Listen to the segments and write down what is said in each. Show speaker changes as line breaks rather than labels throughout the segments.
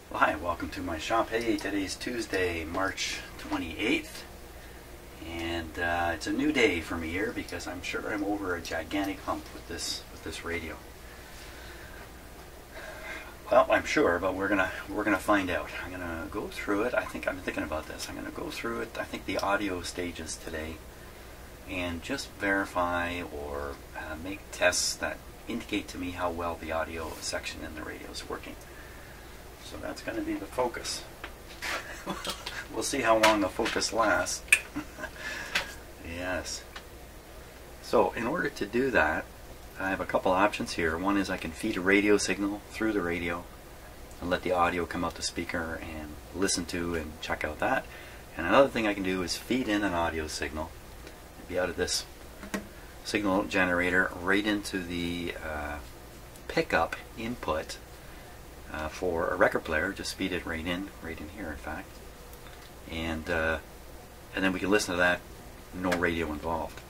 Well, hi, welcome to my shop. Hey, today's Tuesday, March 28th, and it's a new day for me here because I'm sure I'm over a gigantic hump with this radio. Well, I'm sure, but we're gonna find out. I'm gonna go through it. I'm thinking about this. I'm gonna go through it. I think the audio stages today, and just verify or make tests that indicate to me how well the audio section in the radio is working. So that's going to be the focus. We'll see how long the focus lasts. Yes. So in order to do that, I have a couple options here. One is I can feed a radio signal through the radio and let the audio come out the speaker and listen to and check out that. And another thing I can do is feed in an audio signal. It'd be out of this signal generator right into the pickup input for a record player. Just feed it right in here, in fact, and then we can listen to that, no radio involved.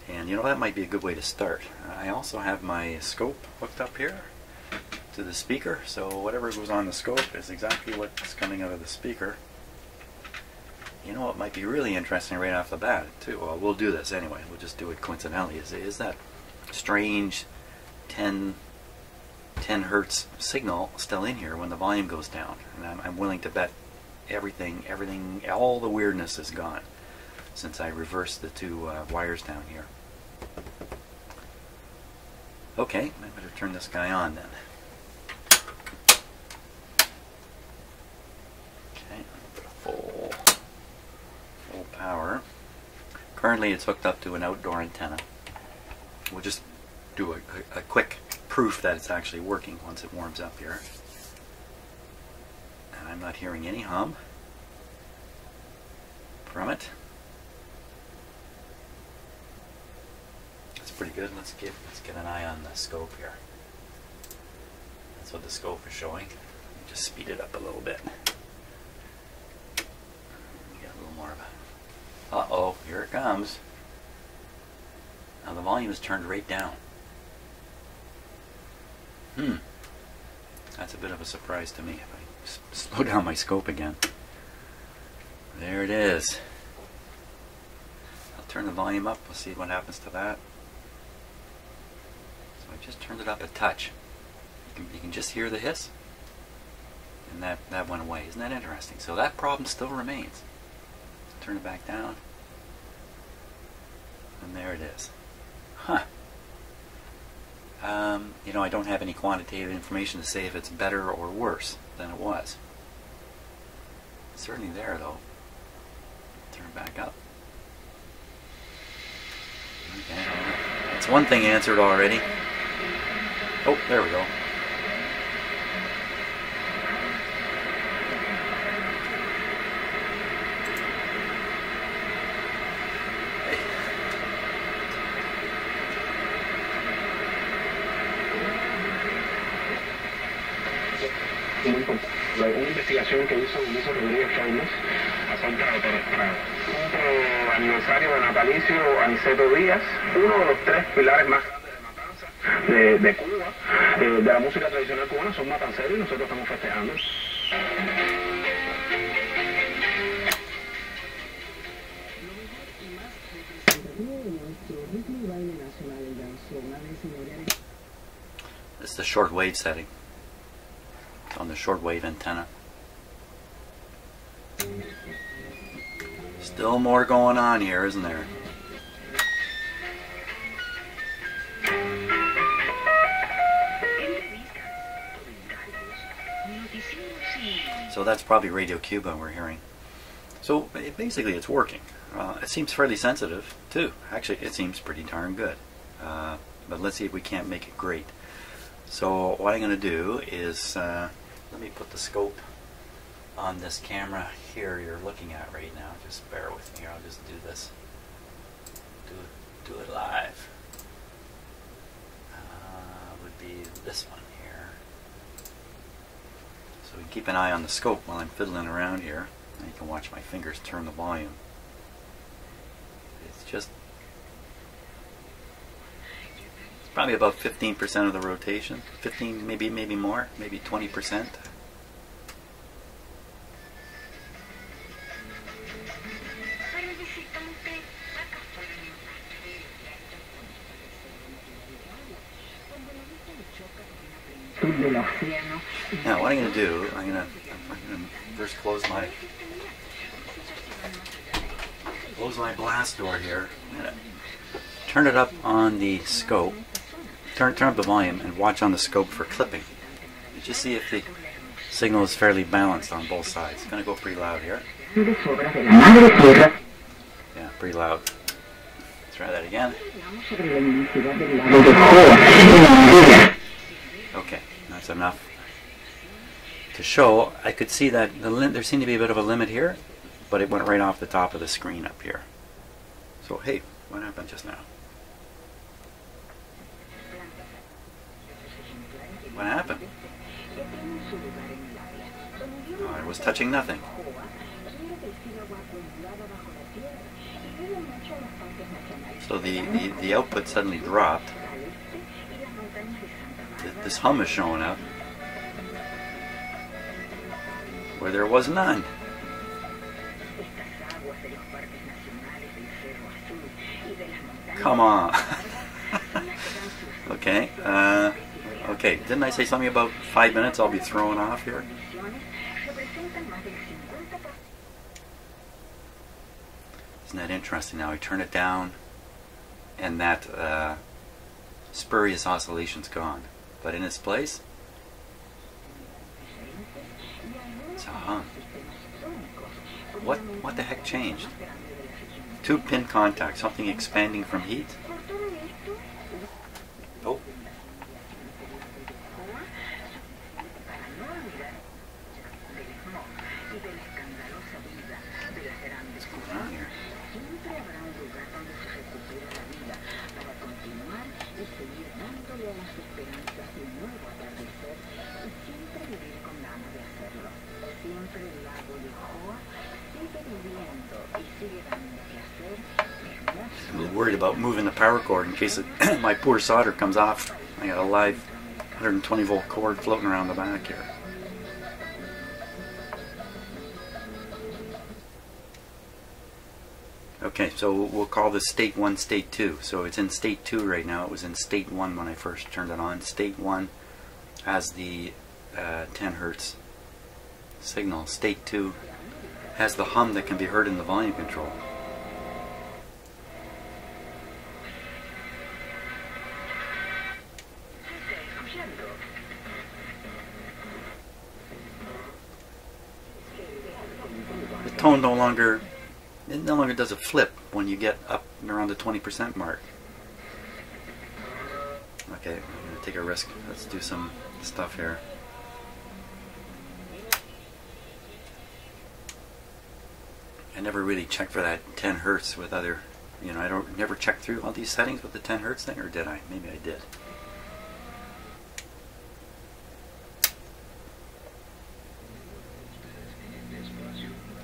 And you know, that might be a good way to start. I also have my scope hooked up here to the speaker, so whatever goes on the scope is exactly what's coming out of the speaker. You know what might be really interesting right off the bat too? Well, we'll do this anyway. We'll just do it coincidentally. Is that strange 10 hertz signal still in here when the volume goes down? And I'm willing to bet everything, all the weirdness is gone since I reversed the two wires down here. Okay, I better turn this guy on then. Okay, full power. Currently it's hooked up to an outdoor antenna. We'll just do a quick proof that it's actually working once it warms up here. And I'm not hearing any hum from it. That's pretty good. Let's get an eye on the scope here. That's what the scope is showing. Just speed it up a little bit. Get a little more of a... Uh-oh, here it comes. Now the volume is turned right down. That's a bit of a surprise to me. If I slow down my scope again. There it is. I'll turn the volume up. We'll see what happens to that. So I just turned it up a touch. You can just hear the hiss. And that went away. Isn't that interesting? So that problem still remains. Turn it back down. And there it is. Huh. You know, I don't have any quantitative information to say if it's better or worse than it was. It's certainly there, though. Turn it back up. Okay. That's one thing answered already. Oh, there we go.
Una investigación que hizo Rodríguez Faunas acerca para un aniversario de natalicio Aniceto Díaz, uno de los tres pilares más grandes de matanza de Cuba, de la música tradicional cubana. Son matanceros y nosotros estamos festejando.
This is the shortwave setting. It's on the shortwave antenna. Still more going on here, isn't there? So that's probably Radio Cuba we're hearing. So basically it's working. It seems fairly sensitive too. Actually, it seems pretty darn good. But let's see if we can't make it great. So what I'm going to do is, let me put the scope on this camera here you're looking at right now. Just bear with me here. I'll just do this. Do it live. Would be this one here. So keep an eye on the scope while I'm fiddling around here. And you can watch my fingers turn the volume. It's just Probably about 15% of the rotation. 15, maybe more, maybe 20%. Now what I'm going to do, I'm going to first close my blast door here. I'm going to turn it up on the scope, turn up the volume, and watch on the scope for clipping. Just see if the signal is fairly balanced on both sides. It's going to go pretty loud here. Yeah, pretty loud. Let's try that again. Okay, that's enough to show. I could see that there seemed to be a bit of a limit here, but it went right off the top of the screen up here. So hey, what happened just now? What happened? Oh, I was touching nothing. So the output suddenly dropped. This hum is showing up where there was none. Come on. Okay. Okay. Didn't I say something about 5 minutes I'll be throwing off here? Isn't that interesting? Now I turn it down and that spurious oscillation's gone. But in its place, it's a hum. What the heck changed? Two pin contacts, something expanding from heat. Oh. What's going on here? I'm a little worried about moving the power cord in case my poor solder comes off. I got a live 120 volt cord floating around the back here. Okay, so we'll call this state 1, state 2. So it's in state 2 right now. It was in state 1 when I first turned it on. State 1 has the 10 hertz signal. State 2 has the hum that can be heard in the volume control. The tone no longer does a flip when you get up around the 20% mark. Okay, I'm going to take a risk. Let's do some stuff here. I never really checked for that 10 hertz with other, I never checked through all these settings with the 10 hertz thing, or did I? Maybe I did.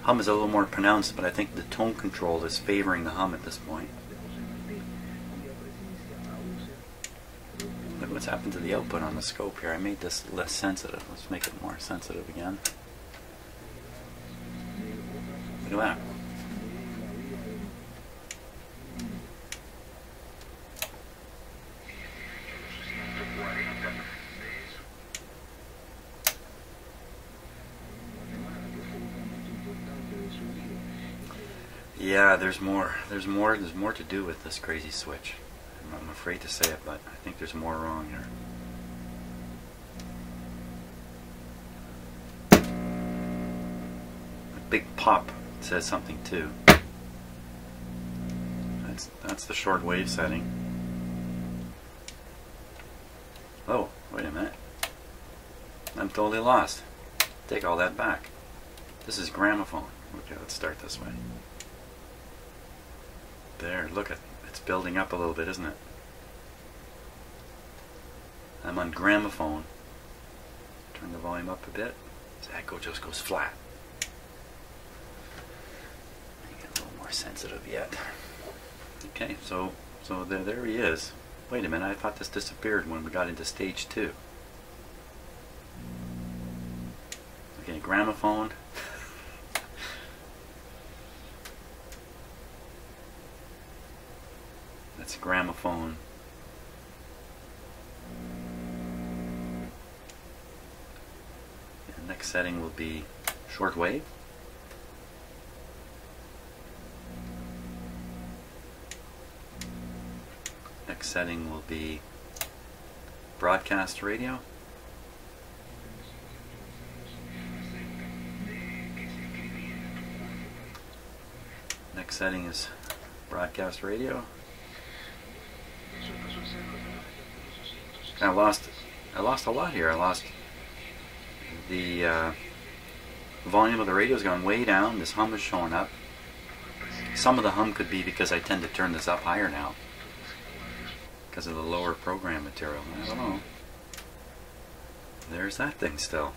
Hum is a little more pronounced, but I think the tone control is favoring the hum at this point. Look what's happened to the output on the scope here. I made this less sensitive. Let's make it more sensitive again. Look at that. Yeah, there's more to do with this crazy switch. I'm afraid to say it, but I think there's more wrong here. A big pop says something too. That's the shortwave setting. Oh, wait a minute. I'm totally lost. Take all that back. This is gramophone. Okay, let's start this way. There, look at it's building up a little bit, isn't it? I'm on gramophone. Turn the volume up a bit. The echo just goes flat. Make it a little more sensitive yet. Okay, so there he is. Wait a minute, I thought this disappeared when we got into stage 2. Okay, gramophone. That's gramophone. The next setting will be shortwave. Next setting will be broadcast radio. Next setting is broadcast radio. I lost a lot here. I lost the volume of the radio's gone way down. This hum is showing up. Some of the hum could be because I tend to turn this up higher now because of the lower program material. I don't know. There's that thing still.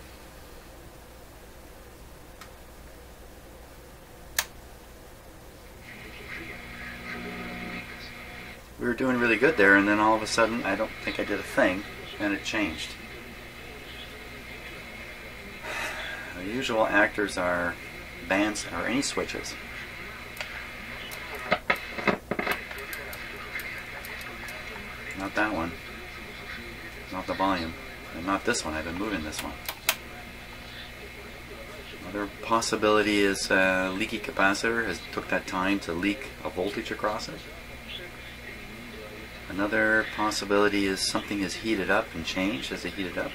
We were doing really good there, and then all of a sudden, I don't think I did a thing, and it changed. The usual actors are bands or any switches. Not that one. Not the volume. And not this one. I've been moving this one. Another possibility is leaky capacitor has took that time to leak a voltage across it. Another possibility is something has heated up and changed as it heated up.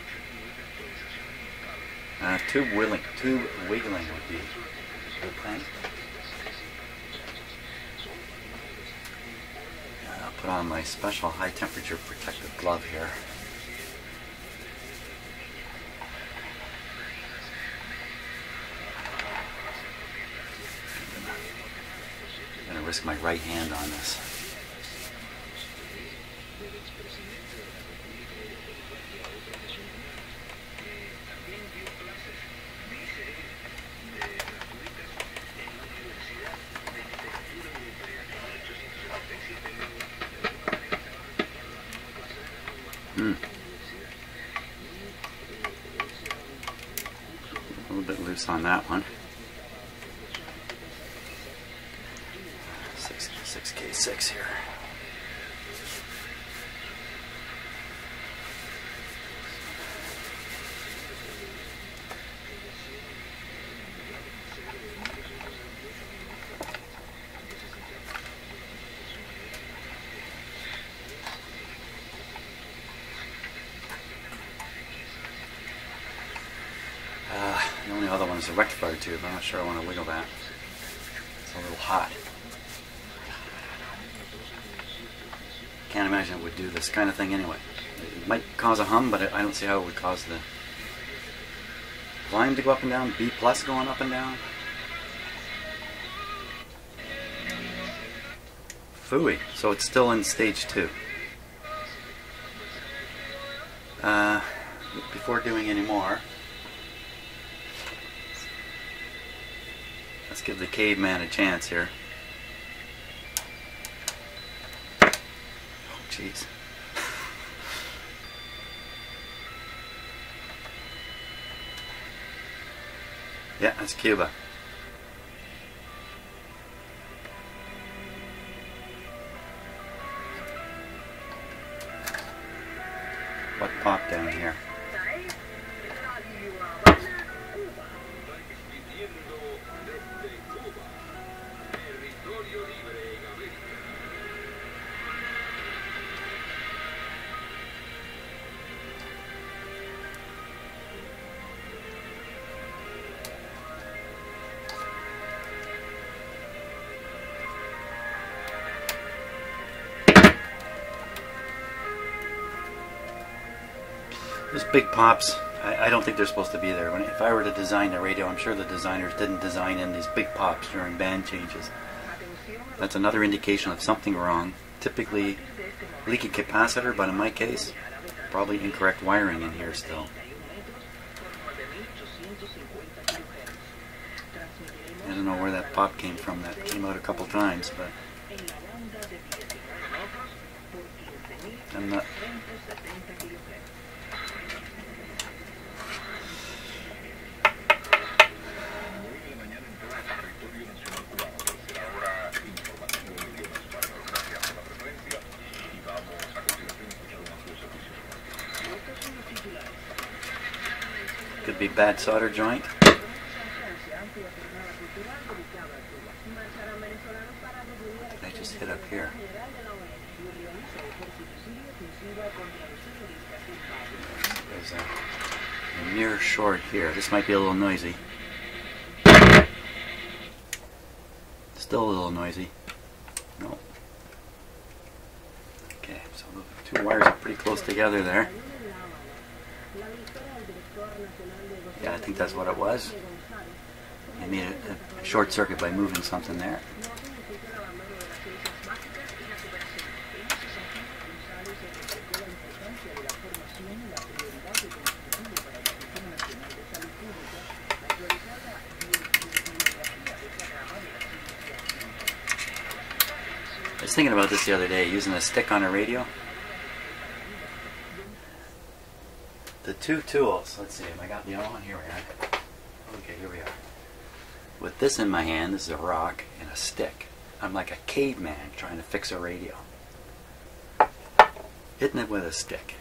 Tube wiggling would be a good thing. I'll put on my special high temperature protective glove here. I'm going to risk my right hand on this. A little bit loose on that one. 6K6 here. The only other one is a rectifier tube. I'm not sure I want to wiggle that. It's a little hot. Can't imagine it would do this kind of thing anyway. It might cause a hum, but I don't see how it would cause the volume to go up and down, B plus going up and down. Phooey. So it's still in stage 2. Before doing any more, let's give the caveman a chance here. Oh, jeez. Yeah, that's Cuba. What popped down here? Those big pops, I don't think they're supposed to be there. If I were to design the radio, I'm sure the designers didn't design in these big pops during band changes. That's another indication of something wrong. Typically leaky capacitor, but in my case, probably incorrect wiring in here still. I don't know where that pop came from. That came out a couple times, but And the could be bad solder joint. I just hit up here. There's a mirror short here. This might be a little noisy. Still a little noisy. No. Okay, so the two wires are pretty close together there. Yeah, I think that's what it was. I made a short circuit by moving something there. I was thinking about this the other day, using a stick on a radio. The two tools, let's see, have I got the other one? Here we are. Okay, here we are. With this in my hand, this is a rock and a stick. I'm like a caveman trying to fix a radio. Hitting it with a stick.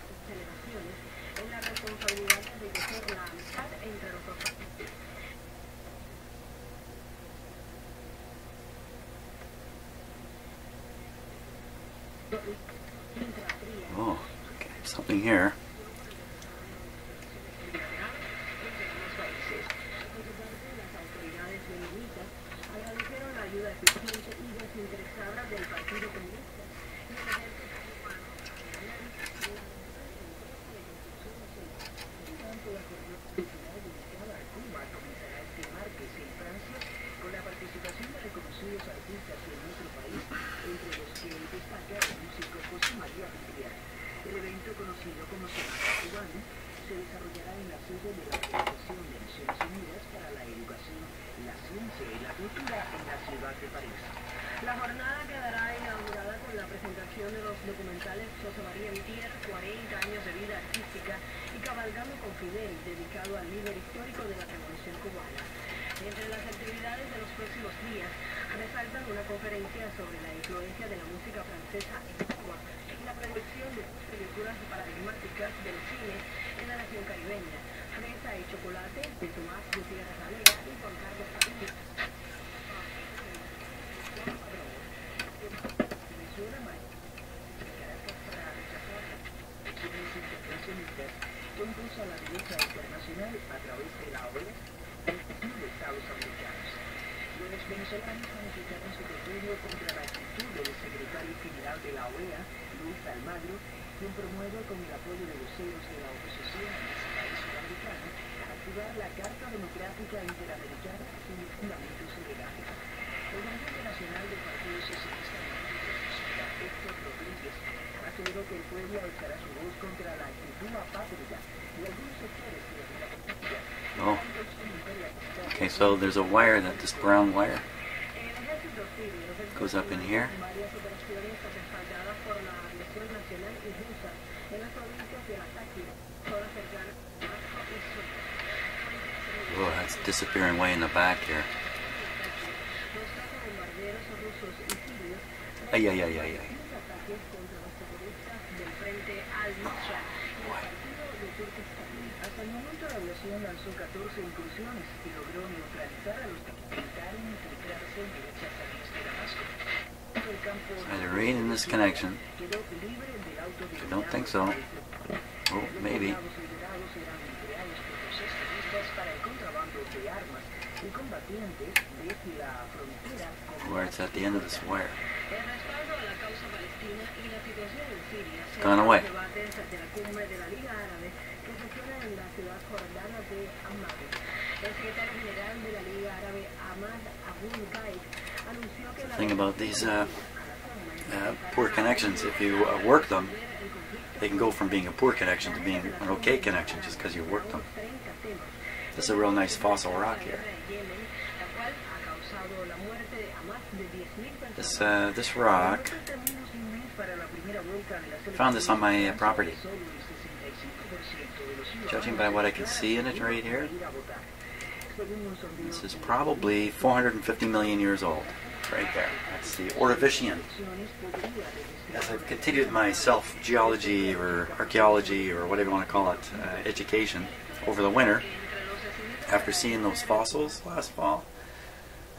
Oh, okay, something here.
La jornada quedará inaugurada con la presentación de los documentales 40 años de vida artística y Cabalgando con Fidel, dedicado al líder histórico de la Revolución Cubana. Entre las actividades de los próximos días resaltan una conferencia sobre la influencia de la música francesa en Cuba y la proyección de películas paradigmáticas del cine en la nación caribeña, Fresa y Chocolate, de Tomás Gutiérrez Alega y Juan Carlos Padilla. Concurso a la derecha internacional a través de la OEA de Estados Americanos. Los venezolanos manifestaron su repudio contra la actitud del secretario general de la OEA, Luis Almagro, quien promueve con el apoyo de voceros de la oposición en ese país sudamericano activar la Carta Democrática Interamericana sin fundamentos legales. El dirigente nacional del Partido Socialista Héctor Rodríguez aseguró que el pueblo alzará su voz contra la actitud apátrida y algunos sectores de la política.
Oh. Okay, so there's a wire, that this brown wire goes up in here. Oh, that's disappearing way in the back here. Ay, ay, ay, ay, ay.
Hasta el momento la aviación lanzó 14 incursiones y logró neutralizar a los que intentaron infiltrarse en derechas áreas de Damasco. El campo
Either rain in this connection. I don't think so. Oh, maybe. Where it's at the end of this wire. It's gone away. The thing about these poor connections, if you work them, they can go from being a poor connection to being an okay connection just because you work them. This is a real nice fossil rock here. This rock Found this on my property. Judging by what I can see in it right here, this is probably 450 million years old. Right there. That's the Ordovician. As I've continued my self-geology or archaeology or whatever you want to call it, education over the winter, after seeing those fossils last fall,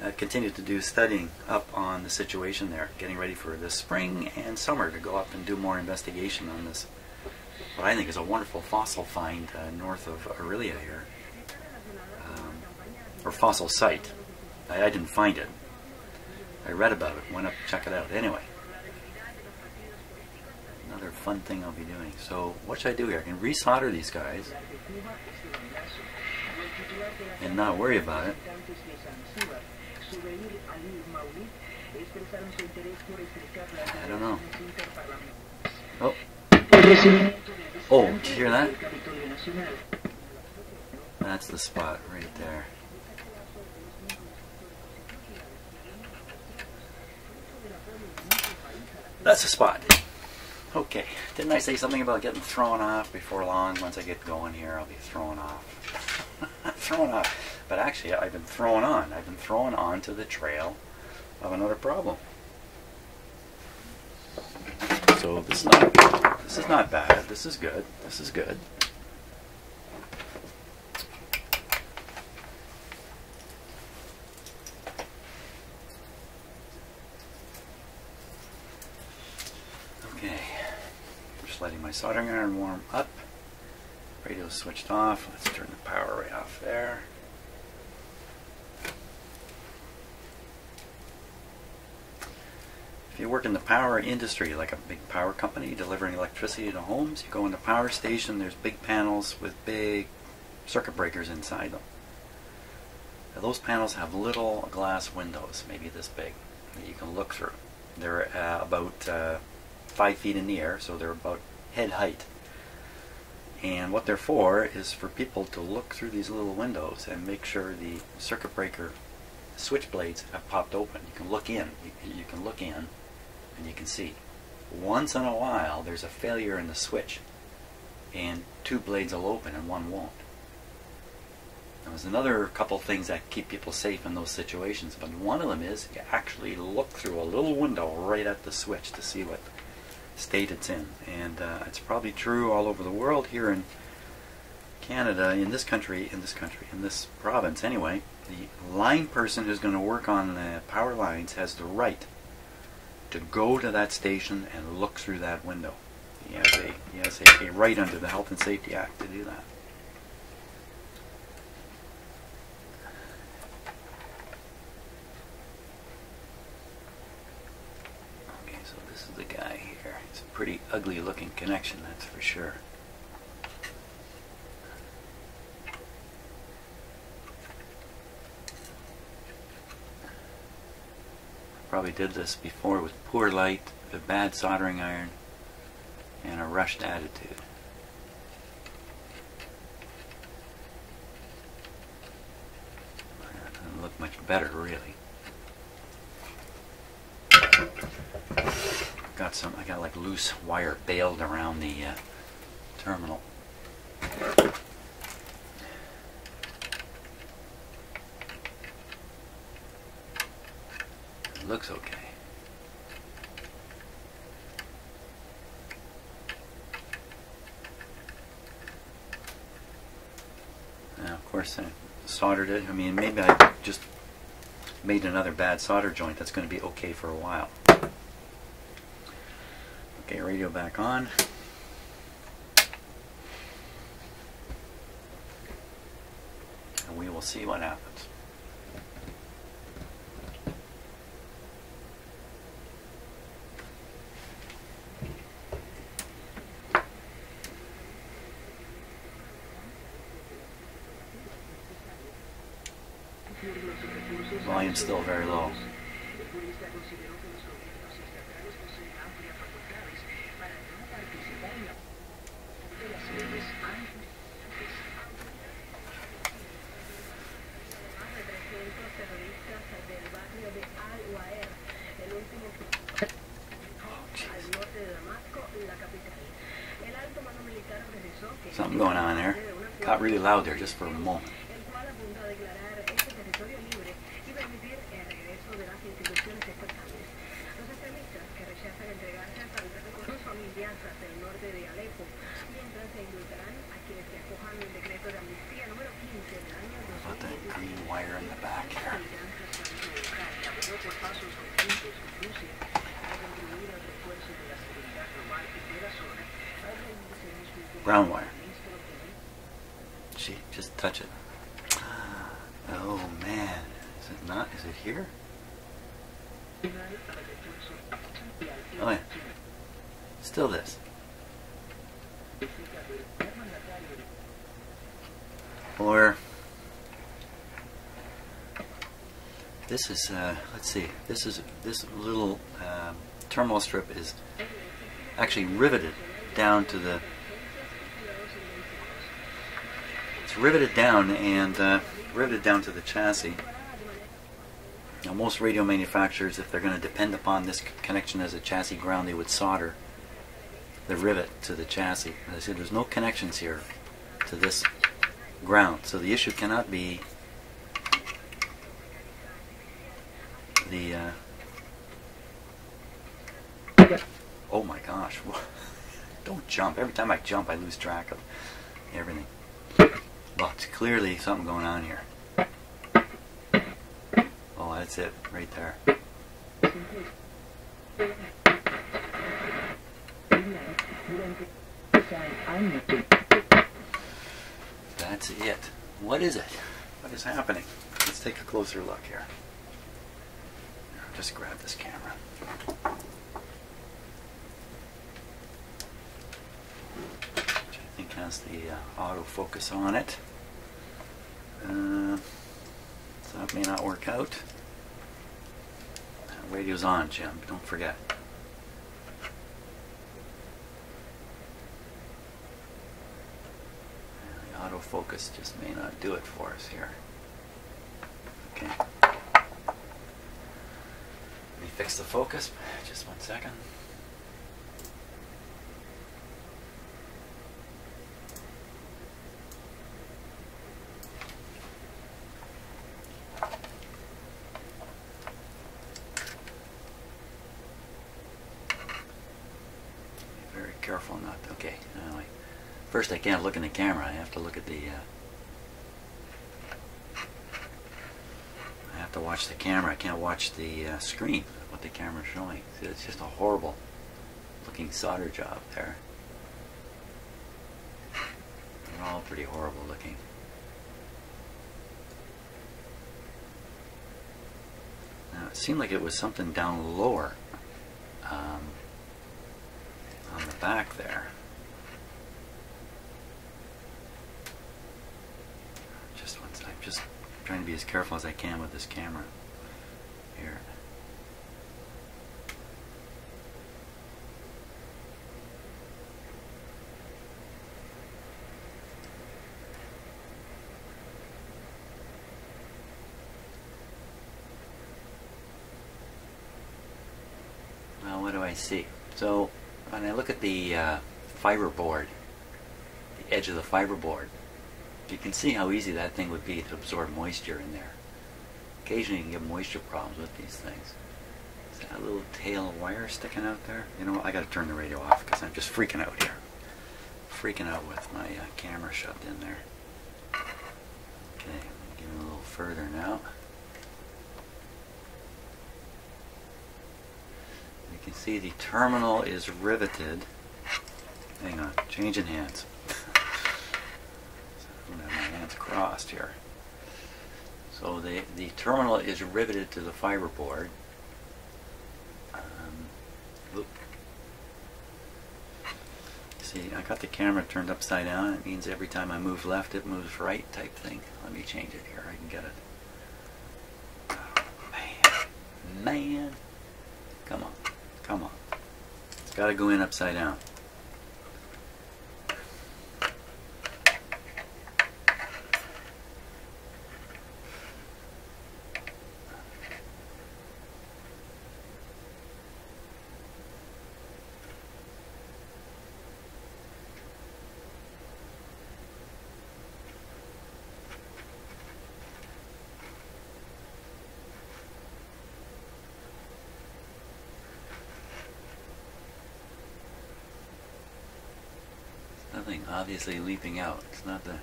I've continued to do studying up on the situation there, getting ready for this spring and summer to go up and do more investigation on this, what I think is a wonderful fossil find north of Aurelia here, or fossil site. I didn't find it. I read about it, went up to check it out. Anyway, another fun thing I'll be doing. So what should I do here? I can resolder these guys and not worry about it. I don't know. Oh. Oh, did you hear that? That's the spot right there. That's the spot. Okay. Didn't I say something about getting thrown off before long? Once I get going here, I'll be thrown off. Thrown off. But actually, I've been thrown on. I've been thrown onto the trail of another problem. So this is not bad. This is good. This is good. Okay. Just letting my soldering iron warm up. Radio's switched off. Let's turn the power right off there. If you work in the power industry, like a big power company delivering electricity to homes, you go in the power station, there's big panels with big circuit breakers inside them. Now, those panels have little glass windows, maybe this big, that you can look through. They're about 5 feet in the air, so they're about head height. And what they're for is for people to look through these little windows and make sure the circuit breaker switch blades have popped open. You can look in. You can look in and you can see. Once in a while there's a failure in the switch and 2 blades will open and 1 won't. There's another couple things that keep people safe in those situations, but one of them is you actually look through a little window right at the switch to see what state it's in. And it's probably true all over the world. Here in Canada, in this country, in this province anyway, the line person who's going to work on the power lines has the right to go to that station and look through that window. He has a right under the Health and Safety Act to do that. Okay, so this is the guy here. It's a pretty ugly looking connection, that's for sure. Probably did this before with poor light, a bad soldering iron, and a rushed attitude. That doesn't look much better, really. I got like loose wire bailed around the terminal. Looks okay. Now, of course, I soldered it. I mean, maybe I just made another bad solder joint that's going to be okay for a while. Okay, radio back on. And we will see what happens. Volume's still very low. got really loud there just for a moment. What about that green wire in the back here? Brown wire. Gee, just touch it. Oh man, is it not? Is it here? Oh yeah. Still this. Or this is let's see. This little terminal strip is actually riveted down to the. It's riveted down and riveted down to the chassis. Now, most radio manufacturers, if they're going to depend upon this connection as a chassis ground, they would solder the rivet to the chassis. As I said, there's no connections here to this ground, so the issue cannot be the oh my gosh, don't jump. Every time I jump I lose track of everything. Well, it's clearly something going on here. Oh, that's it right there. That's it. What is it? What is happening? Let's take a closer look here. I'll just grab this camera. Which I think has the autofocus on it. So that may not work out. Radio's on, Jim. Don't forget. The autofocus just may not do it for us here. Okay. Let me fix the focus. Just 1 second. Careful not. Okay. Anyway, first I can't look in the camera. I have to look at the. I have to watch the camera. I can't watch the screen. What the camera's showing. See, it's just a horrible looking solder job there. They're all pretty horrible looking. Now it seemed like it was something down lower. On the back there. I'm just trying to be as careful as I can with this camera here. Well, what do I see? So when I look at the fiber board, the edge of the fiber board, you can see how easy that thing would be to absorb moisture in there. Occasionally you can get moisture problems with these things. Is that a little tail of wire sticking out there? You know what, I gotta turn the radio off because I'm just freaking out here. Freaking out with my camera shoved in there. Okay, get a little further now. You can see the terminal is riveted. Hang on, changing hands. I'm going to have my hands crossed here. So the terminal is riveted to the fiber board. See, I got the camera turned upside down. It means every time I move left, it moves right type thing. Let me change it here. I can get it. Oh, man. Come on. Come on. It's got to go in upside down. obviously leaping out. It's not the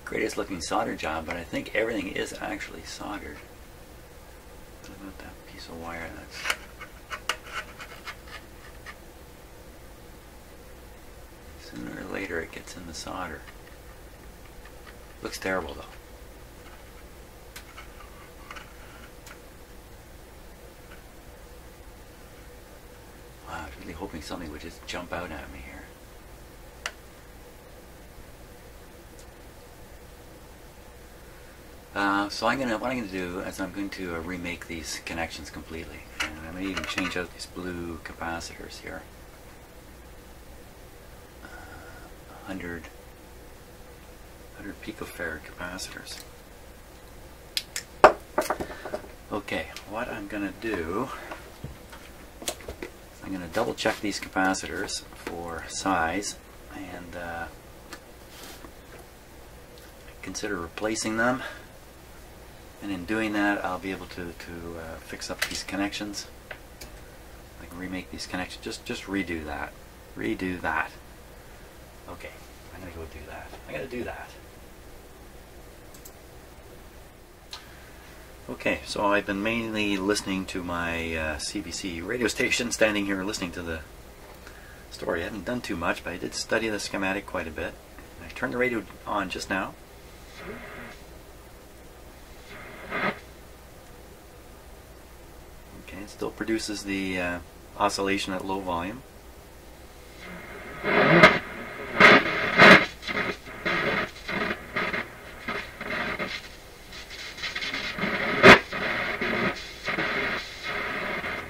greatest looking solder job, but I think everything is actually soldered. What about that piece of wire? That's sooner or later it gets in the solder. Looks terrible though. Wow, I was really hoping something would just jump out at me here. So what I'm going to do is I'm going to remake these connections completely, and I'm going to even change out these blue capacitors here. 100 picofarad capacitors. Okay, what I'm going to do is I'm going to double check these capacitors for size and consider replacing them. And in doing that, I'll be able to fix up these connections. I can remake these connections. Just redo that. Redo that. Okay, I'm gonna go do that. I gotta do that. Okay, so I've been mainly listening to my CBC radio station, standing here listening to the story. I haven't done too much, but I did study the schematic quite a bit. I turned the radio on just now. Okay, it still produces the oscillation at low volume. Get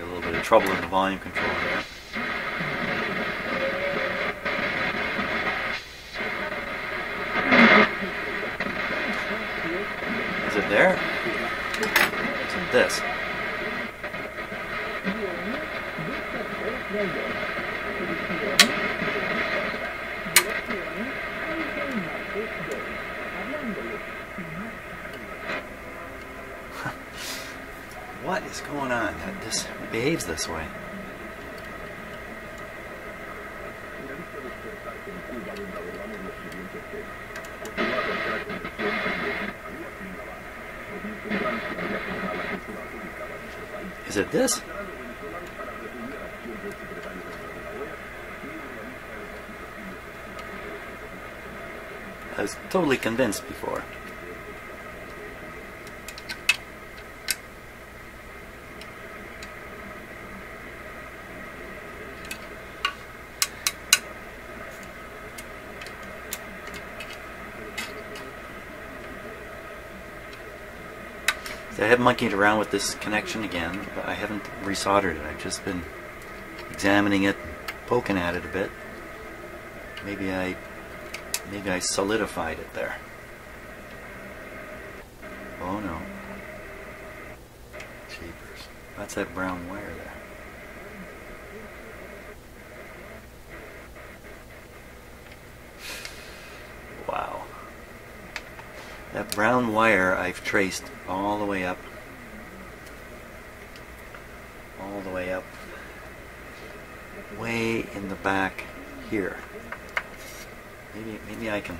a little bit of trouble in the volume control there. Is it there? Is it this? What is going on that this behaves this way? Is it this? I was totally convinced before. I have monkeyed around with this connection again, but I haven't resoldered it. I've just been examining it, poking at it a bit. Maybe I solidified it there. Oh no. Jeepers. That's that brown wire there. Wow. That brown wire I've traced all the way up. All the way up. Way in the back here. Maybe I can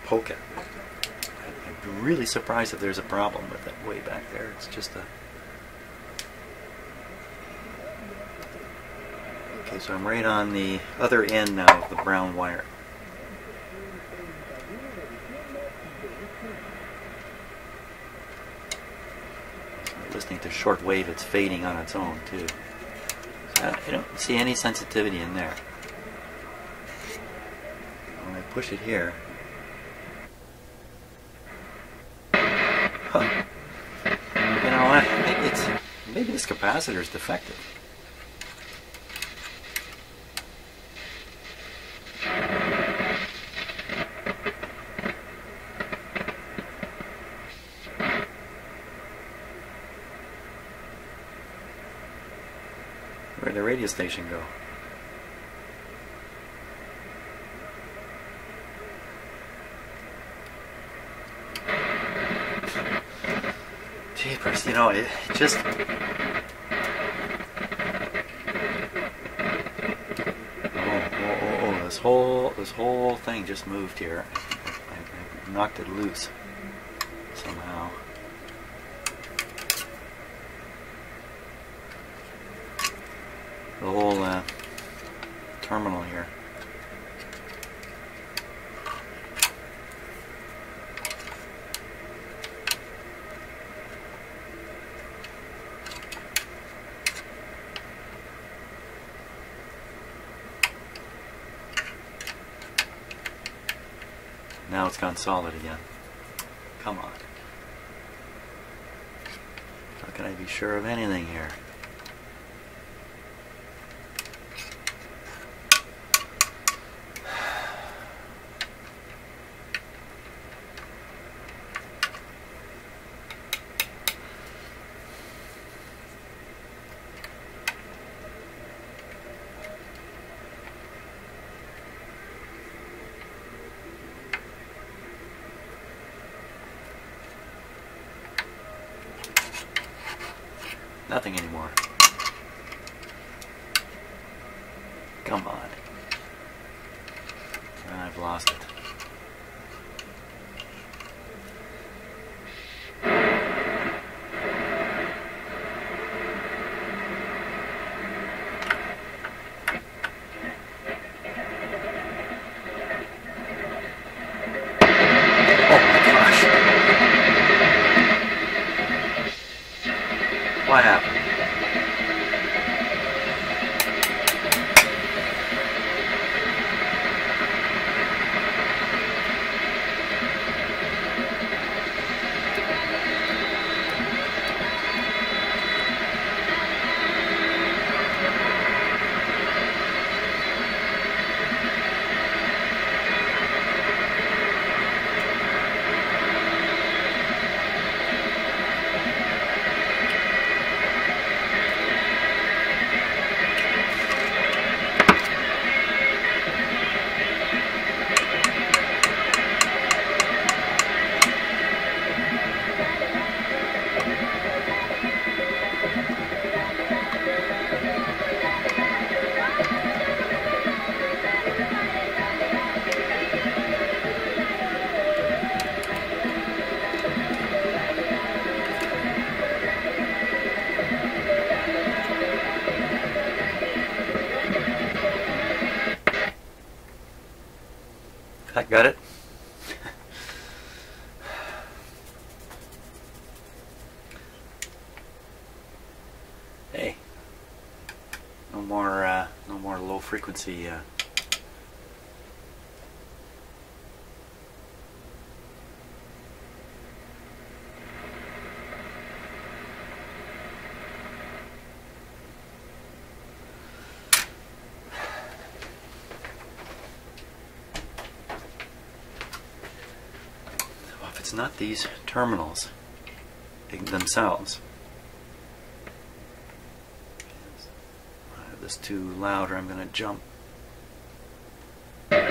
poke it. I'd be really surprised if there's a problem with it way back there. It's just a... Okay, so I'm right on the other end now of the brown wire. Listening to shortwave, it's fading on its own too. So I don't see any sensitivity in there. When I push it here, huh. You know what? Maybe this capacitor is defective. Where'd the radio station go? Jeepers, you know, it just... Oh, this whole thing just moved here. I knocked it loose somehow. The whole terminal here. Now it's gone solid again. Come on. How can I be sure of anything here? Nothing anymore. Come on. I've lost it. What happened? I got it. Hey, no more low frequency. It's not these terminals themselves. If this is too loud, or I'm going to jump. Okay,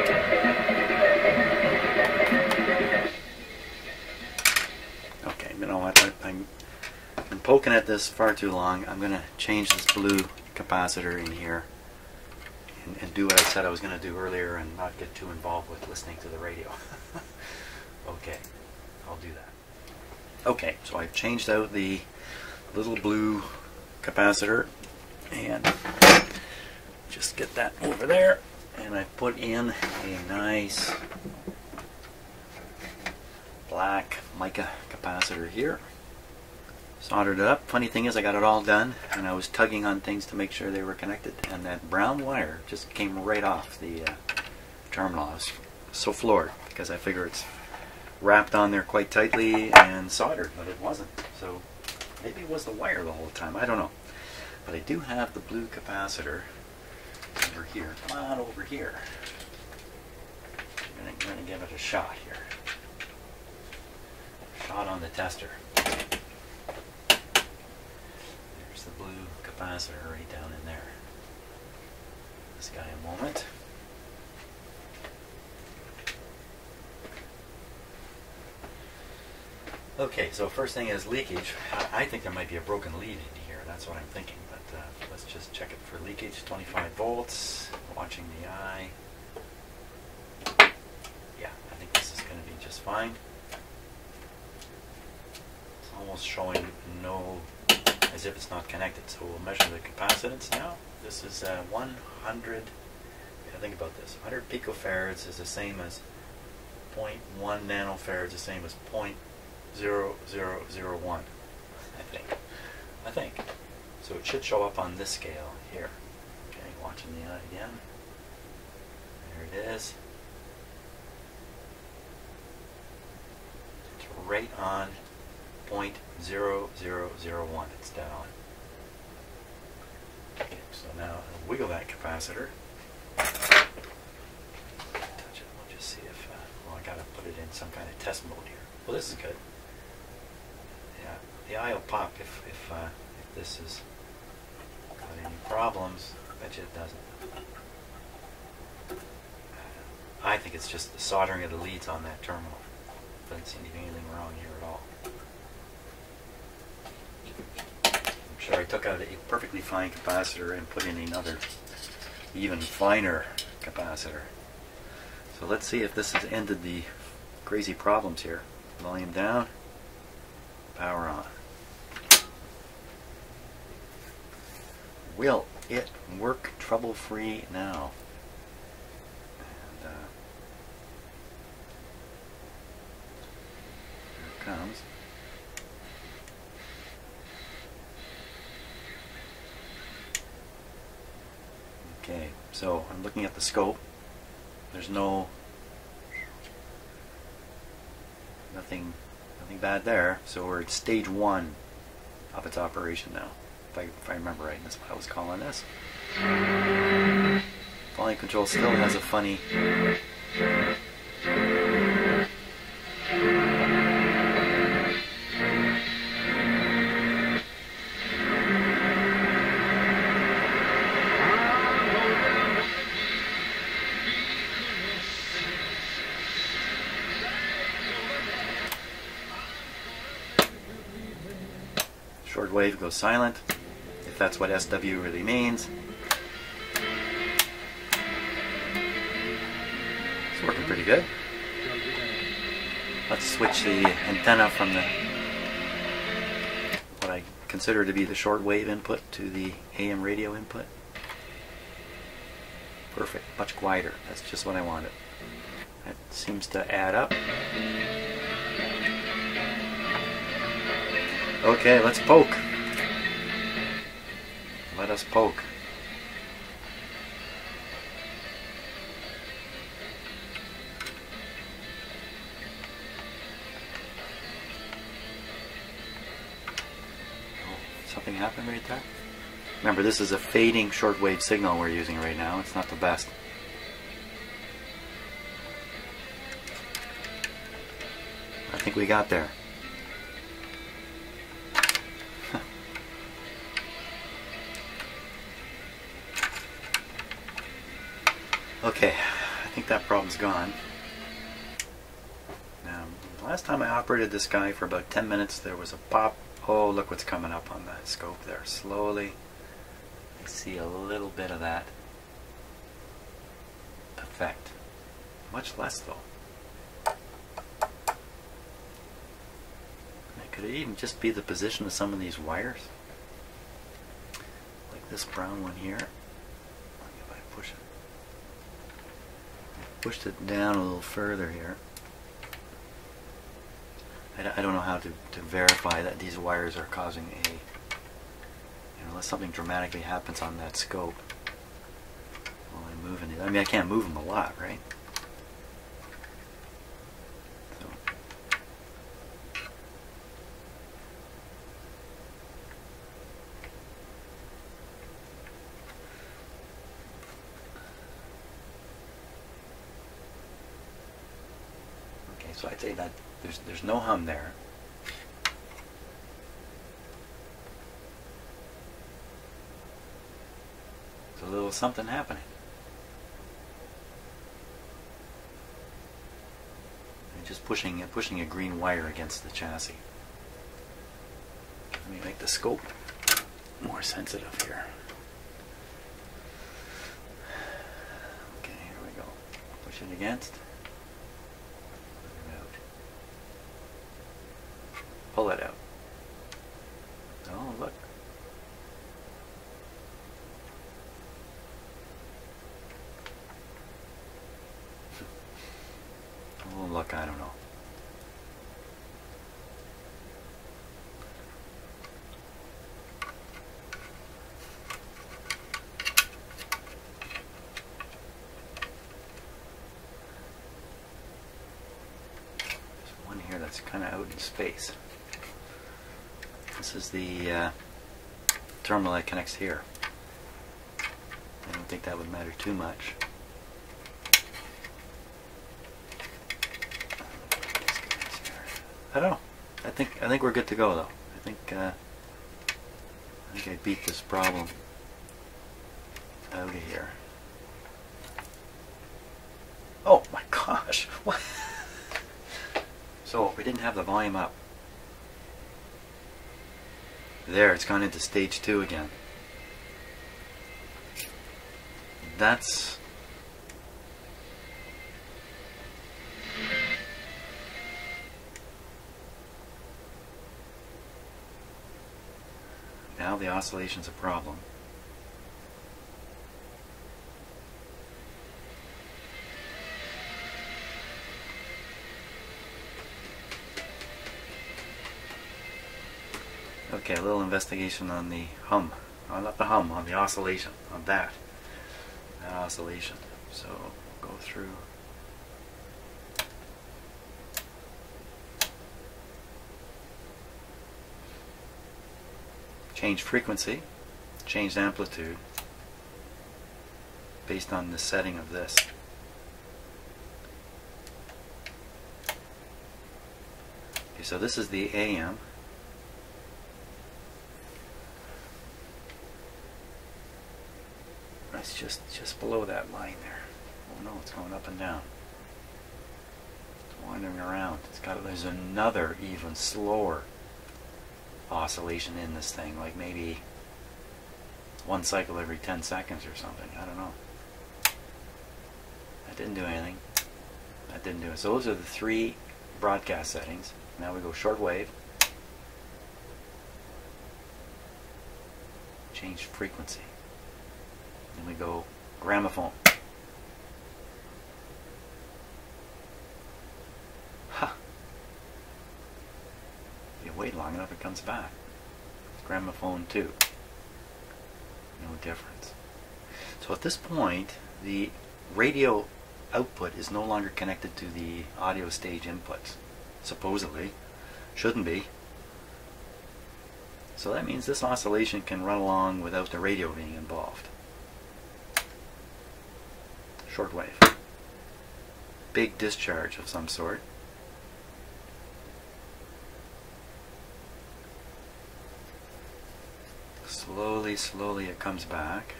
you know what? I'm poking at this far too long. I'm going to change this blue capacitor in here and do what I said I was going to do earlier and not get too involved with listening to the radio. Okay. I'll do that. Okay, so I've changed out the little blue capacitor and just get that over there, and I've put in a nice black mica capacitor here. Soldered it up. Funny thing is, I got it all done and I was tugging on things to make sure they were connected, and that brown wire just came right off the terminal. I was so floored because I figure it's wrapped on there quite tightly and soldered, but it wasn't. So maybe it was the wire the whole time. I don't know. But I do have the blue capacitor over here. Come on over here. I'm going to give it a shot here. Shot on the tester. There's the blue capacitor right down in there. This guy a moment. Okay, so first thing is leakage. I think there might be a broken lead in here. That's what I'm thinking. But let's just check it for leakage. 25 volts. Watching the eye. just fine. It's almost showing no, as if it's not connected. So we'll measure the capacitance now. This is 100, think about this, 100 picofarads is the same as 0.1 nanofarads, the same as 0.0001, I think. So it should show up on this scale here. Okay, watching the eye again. There it is. It's right on 0.0001. It's down. Okay, so now I'll wiggle that capacitor. Touch it. We'll just see if, well, I gotta put it in some kind of test mode here. Well, this is good. Yeah, the eye will pop if this has got any problems. I bet you it doesn't. I think it's just the soldering of the leads on that terminal. Doesn't seem to be anything wrong here at all. I'm sure I took out a perfectly fine capacitor and put in another even finer capacitor. So let's see if this has ended the crazy problems here. Volume down, power on. Will it work trouble-free now? And here it comes. Okay, so I'm looking at the scope. There's nothing bad there. So we're at stage 1 of its operation now. If I remember right, that's what I was calling this. Volume control still has a funny shortwave goes silent, if that's what SW really means. It's working pretty good. Let's switch the antenna from what I consider to be the shortwave input to the AM radio input. Perfect, much quieter. That's just what I wanted. That seems to add up. Okay, let's poke. Let us poke. Oh, something happened right there? Remember, this is a fading shortwave signal we're using right now. It's not the best. I think we got there. Okay, I think that problem's gone. Now, last time I operated this guy for about 10 minutes, there was a pop. Oh, look what's coming up on that scope there. Slowly, I see a little bit of that effect. Much less, though. Could it even just be the position of some of these wires? Like this brown one here. If I push it. Pushed it down a little further here. I don't know how to verify that these wires are causing unless something dramatically happens on that scope while I'm moving it. I mean, I can't move them a lot, right? So. So I'd say that there's no hum there. There's a little something happening. I'm just pushing a green wire against the chassis. Let me make the scope more sensitive here. Okay, here we go. Push it against. Out. pull it out. Oh, look. Oh, look, I don't know. There's one here that's kind of out in space. This is the terminal that connects here. I don't think that would matter too much. I don't know. I think we're good to go though. I think I beat this problem out of here. Oh my gosh! What? So we didn't have the volume up. There, it's gone into stage 2 again. That's now the oscillation's a problem. Okay, a little investigation on the hum. Not the hum, on the oscillation. On that oscillation. So go through. Change frequency, change amplitude based on the setting of this. Okay, so this is the AM. It's just below that line there. Oh no, it's going up and down. It's wandering around. There's another even slower oscillation in this thing, like maybe one cycle every 10 seconds or something. I don't know. That didn't do anything. That didn't do it. So those are the 3 broadcast settings. Now we go shortwave. Change frequency. Then we go gramophone. Ha! You wait long enough, it comes back. Gramophone 2. No difference. So at this point, the radio output is no longer connected to the audio stage inputs. Supposedly. Shouldn't be. So that means this oscillation can run along without the radio being involved. Shortwave. Big discharge of some sort. Slowly, slowly it comes back.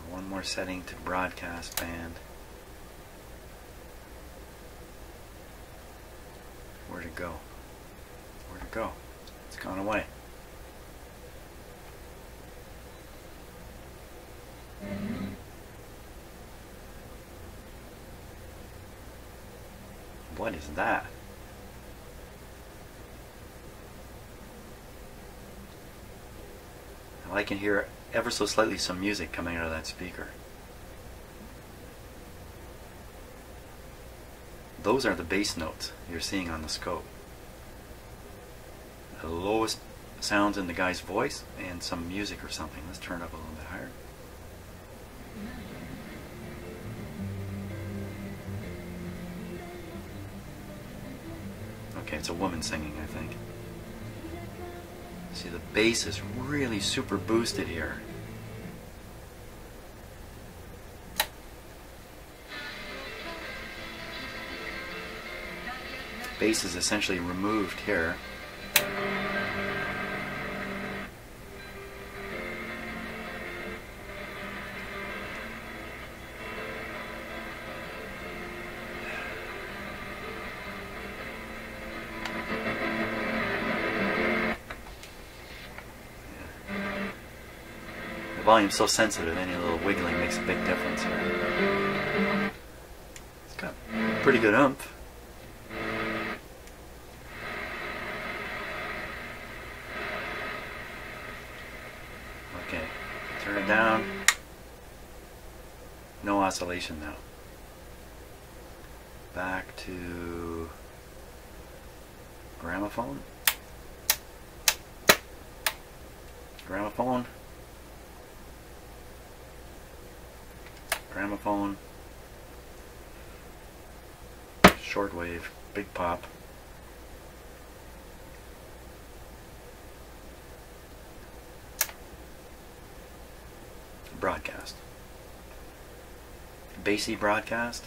And one more setting to broadcast band. Where'd it go? Where'd it go? It's gone away. What is that? Now I can hear ever so slightly some music coming out of that speaker. Those are the bass notes you're seeing on the scope. The lowest sounds in the guy's voice and some music or something. Let's turn it up a little bit higher. Okay, it's a woman singing, I think. See, the bass is really super boosted here. Bass is essentially removed here. The volume's so sensitive, any little wiggling makes a big difference here. It's good. Pretty good oomph. Okay, turn it down. No oscillation now. Back to gramophone. Gramophone. Gramophone. Shortwave. Big pop. Broadcast. Bassy broadcast.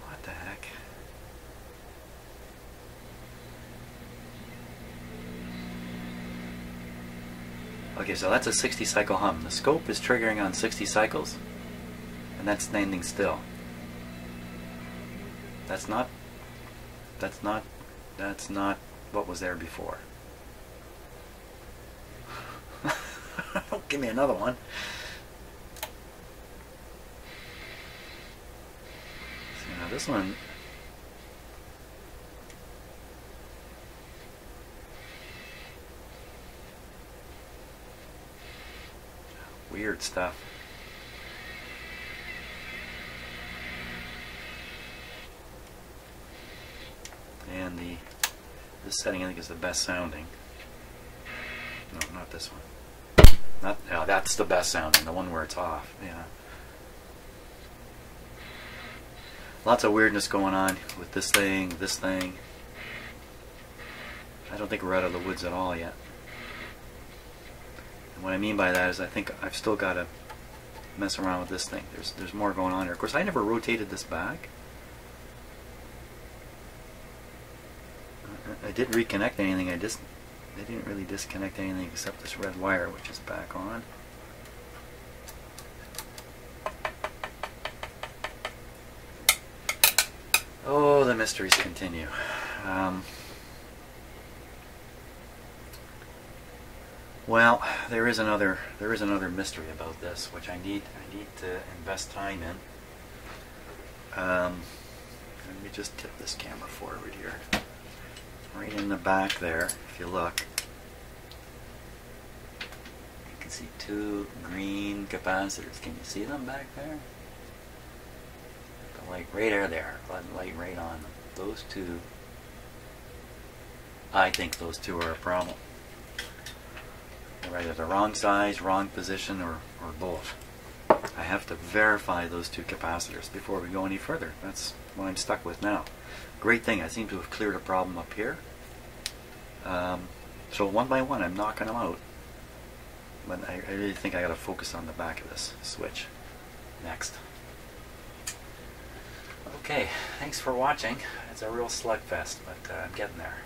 What the heck? Okay, so that's a 60 cycle hum. The scope is triggering on 60 cycles, and that's standing still. That's not what was there before. Don't give me another one. See, now this one, weird stuff. And this setting I think is the best sounding. No, not this one. No, that's the best sounding, the one where it's off. Yeah. Lots of weirdness going on with this thing, this thing. I don't think we're out of the woods at all yet. And what I mean by that is I think I've still got to mess around with this thing. There's more going on here. Of course, I never rotated this back. I didn't reconnect anything. I didn't really disconnect anything except this red wire, which is back on. Oh, the mysteries continue. Well, there is another mystery about this, which I need to invest time in. Let me just tip this camera forward here. Right in the back there, if you look, you can see two green capacitors. Can you see them back there? The light right there, light right on them. Those two, I think those two are a problem. They're either the wrong size, wrong position, or both. I have to verify those two capacitors before we go any further. That's what I'm stuck with now. Great thing, I seem to have cleared a problem up here. So one by one I'm knocking them out. But I really think I got to focus on the back of this switch next. Okay, thanks for watching. It's a real slugfest, but I'm getting there.